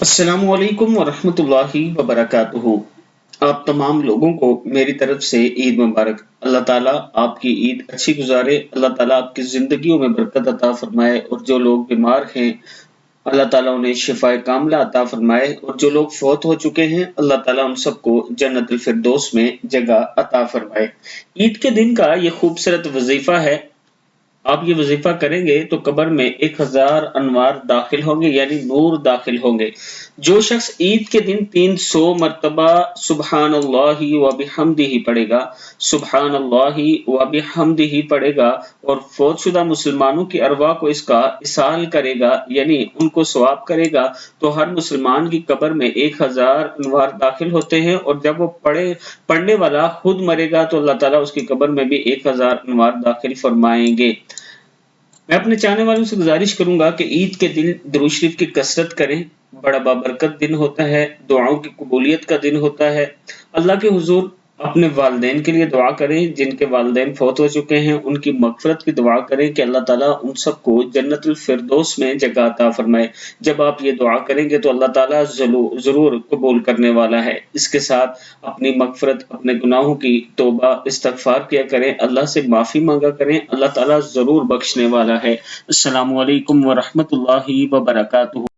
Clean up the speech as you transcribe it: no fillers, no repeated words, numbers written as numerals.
السلام علیکم ورحمۃ اللہ وبرکاتہ۔ آپ تمام لوگوں کو میری طرف سے عید مبارک۔ اللہ تعالیٰ آپ کی عید اچھی گزارے، اللہ تعالیٰ آپ کی زندگیوں میں برکت عطا فرمائے، اور جو لوگ بیمار ہیں اللہ تعالیٰ انہیں شفا کاملہ عطا فرمائے، اور جو لوگ فوت ہو چکے ہیں اللہ تعالیٰ ان سب کو جنت الفردوس میں جگہ عطا فرمائے۔ عید کے دن کا یہ خوبصورت وظیفہ ہے، آپ یہ وظیفہ کریں گے تو قبر میں 1000 انوار داخل ہوں گے، یعنی نور داخل ہوں گے۔ جو شخص عید کے دن 300 مرتبہ سبحان اللہ و بحمدہ پڑھے گا، سبحان اللہ و بحمدہ پڑھے گا، اور فوت شدہ مسلمانوں کی ارواح کو اس کا اصال کرے گا، یعنی ان کو ثواب کرے گا، تو ہر مسلمان کی قبر میں 1000 انوار داخل ہوتے ہیں، اور جب وہ پڑھنے والا خود مرے گا تو اللہ تعالیٰ اس کی قبر میں بھی 1000 انوار داخل فرمائیں گے۔ میں اپنے چاہنے والوں سے گزارش کروں گا کہ عید کے دن درود شریف کی کثرت کریں، بڑا بابرکت دن ہوتا ہے، دعاؤں کی قبولیت کا دن ہوتا ہے۔ اللہ کے حضور اپنے والدین کے لیے دعا کریں، جن کے والدین فوت ہو چکے ہیں ان کی مغفرت کی دعا کریں کہ اللہ تعالیٰ ان سب کو جنت الفردوس میں جگہ عطا فرمائے۔ جب آپ یہ دعا کریں گے تو اللہ تعالیٰ ضرور قبول کرنے والا ہے۔ اس کے ساتھ اپنی مغفرت، اپنے گناہوں کی توبہ استغفار کیا کریں، اللہ سے معافی مانگا کریں، اللہ تعالیٰ ضرور بخشنے والا ہے۔ السلام علیکم ورحمۃ اللہ وبرکاتہ۔